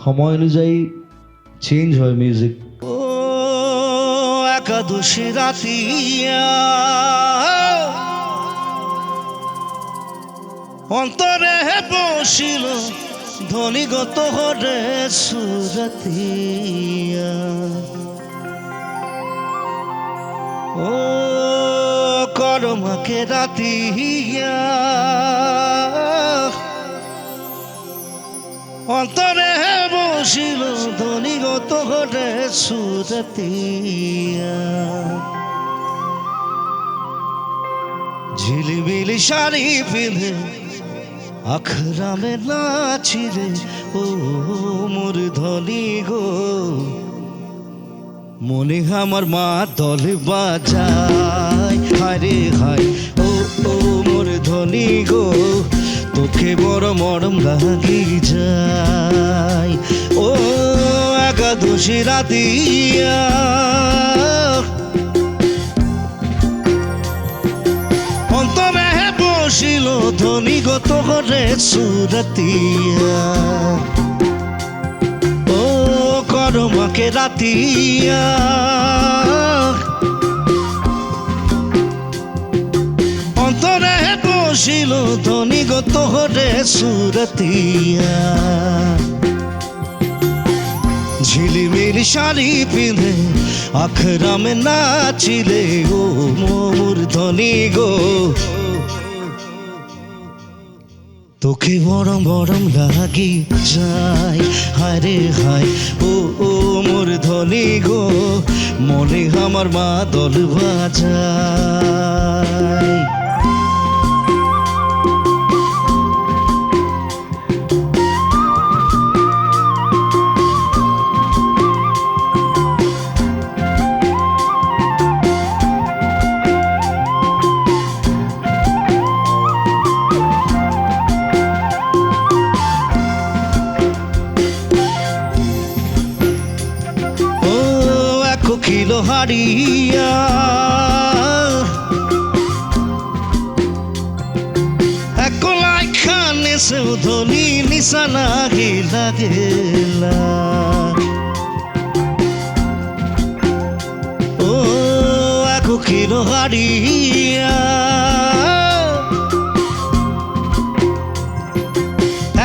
সময় অনুযায়ী চেঞ্জ হয় মিউজিক। ও একাদশী রাতিয়া অন্তরে বসিল ধ্বনিগত হরে সুরতিয়া ও করমাকে রাতিয়া অন্তরে বসিল ধ্বনিগত হরে সুরতিয়া ঝিলিবিলি শাড়ি পিঁধে আখরামে নাচিরে ও মোর ধনী গো মনে আমার মা দল বাজায় হারে হায় ও ও মোর ধনী গো তোকে বড় মরম লাগি যায় ও একাদশী রাতিয়া অন্তরে বসিল ধ্বনিগত হরে সুরতিয়া ও করমাকে রাতিয়া অন্তরে বসিল ধ্বনিগত হরে সুরতিয়া ঝিলিমিলি শাড়ি পিঁধে আখরামে নাচিলে ও মোর ধনী গো তোকে বরম বরম লাগি যায় হারে হায় ও ও মোর ধনী গো মনে আমার মা দল বাজায় কোকিল হারিয়া একলাই খানে সেও ধনি নিশানা গেলা গেলা ও কোকিল হারিয়া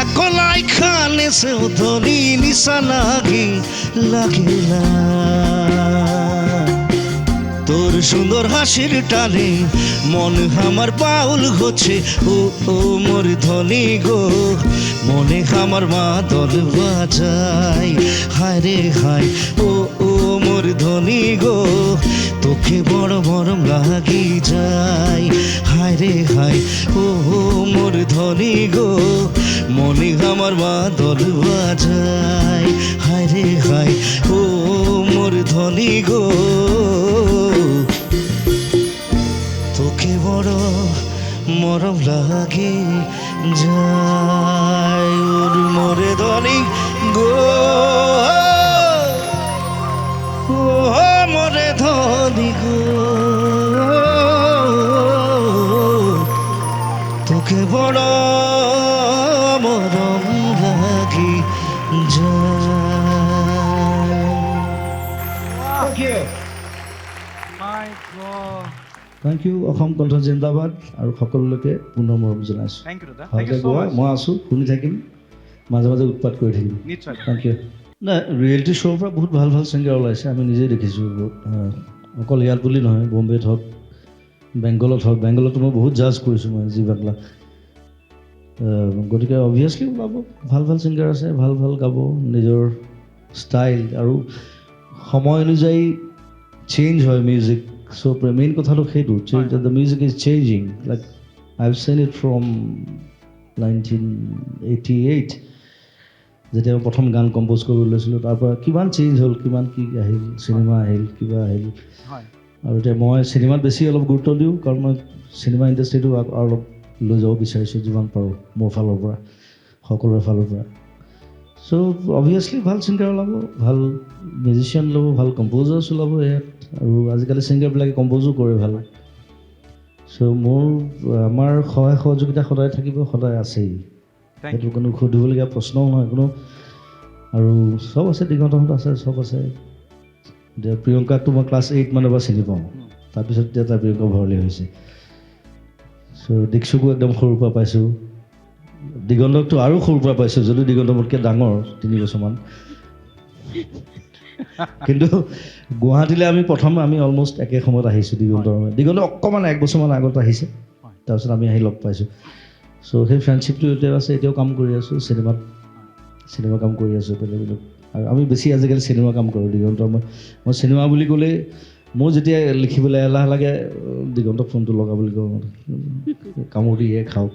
একলাই খানে সেও ধনি নিশানা গেলা গেলা তোর সুন্দর হাসির টানে মন আমার পাউল হচ্ছে ও ও মোর ধনী গো মনে আমার মা দল বাজায় হায় রে হায় ও ও মোর ধনী গো তোকে বড় মরম লাগি যায় হায় রে হায় ও মোর ধনী গো মনে আমার মা দল বাজায় হায় রে হায় ও মোর ধনী গো তোকে বড় মরম লাগে যায় ওর মোরে ধনী গো ও মোরে ধনী গো তোকে বড় মরম লাগি যায়। Thank you. অসম কণ্ঠ জিন্দাবাদ আৰু সকলোলৈকে পুনৰ মৰম জনাইছোঁ। ভালকৈ গোৱা, মই আছোঁ, শুনি থাকিম, মাজে মাজে উৎপাত কৰি থাকিম। Thank you. নাই, ৰিয়েলিটি শ্ব'ৰ পৰা বহুত ভাল ভাল ছিংগাৰ ওলাইছে, আমি নিজেই দেখিছোঁ। অকল ইয়াত বুলি নহয়, বম্বেত হওক, বেংগলত হওক, বেংগলতো মই বহুত জাজ কৰিছোঁ মই জি বাংলা। গতিকে অবভিয়াছলি ওলাব, ভাল ভাল ছিংগাৰ আছে, ভাল ভাল গাব, নিজৰ ষ্টাইল আৰু সময় অনুযায়ী চেঞ্জ হয় মিউজিক। So মেইন কথাটো সেইটো, the music is changing. Like I've seen it from 1988 যেতিয়া মই প্ৰথম গান কম্প'জ কৰিব লৈছিলোঁ, তাৰ পৰা কিমান চেঞ্জ হ'ল, কিমান কি আহিল, চিনেমা আহিল, কিবা আহিল। আৰু এতিয়া মই চিনেমাত বেছি অলপ গুৰুত্ব দিওঁ, কাৰণ মই চিনেমা ইণ্ডাষ্ট্ৰিটো অলপ লৈ যাব বিচাৰিছোঁ যিমান পাৰোঁ মোৰ ফালৰ পৰা, সকলোৰে ফালৰ পৰা। চ' অবভিয়াছলি ভাল ছিংগাৰ ওলাব, ভাল মিউজিচিয়ান ল'ব, ভাল কম্প'জাৰ্ছ ওলাব ইয়াত। আৰু আজিকালি ছিংগাৰবিলাকে কম্প'জো কৰে ভাল। চ' আমাৰ সহায় সহযোগিতা সদায় থাকিব, সদায় আছেই। সেইটো কোনো সুধিবলগীয়া প্ৰশ্নও নহয়, কোনো আৰু চব আছে, দিগন্তহঁত আছে, চব আছে। এতিয়া প্ৰিয়ংকাকতো মই ক্লাছ 8 মানৰ পৰা চিনি পাওঁ, তাৰপিছত এতিয়া তাৰ প্ৰিয়ংকা ভৰালী হৈছে। চ' দীক্ষুকো একদম সৰুৰ পৰা পাইছোঁ, দিগন্তকতো আৰু সৰুৰ পৰা পাইছোঁ, যদিও দিগন্ত মোতকৈ ডাঙৰ 3 বছৰমান। কিন্তু গুৱাহাটীলৈ আমি অলমষ্ট একে সময়ত আহিছোঁ দিগন্ত অকণমান 1 বছৰমান আগত আহিছে, তাৰপিছত আমি আহি লগ পাইছোঁ। চ' সেই ফ্ৰেণ্ডশ্বিপটো এতিয়াও আছে, এতিয়াও কাম কৰি আছোঁ চিনেমা কাম কৰি আছোঁ বেলেগ বেলেগ। আৰু আমি বেছি আজিকালি চিনেমা কাম কৰোঁ দিগন্ত। মই চিনেমা বুলি ক'লে মোৰ যেতিয়া লিখিবলৈ এলাহ লাগে দিগন্তক ফোনটো লগা বুলি কওঁ, কামোৰ দিয়ে খাওক।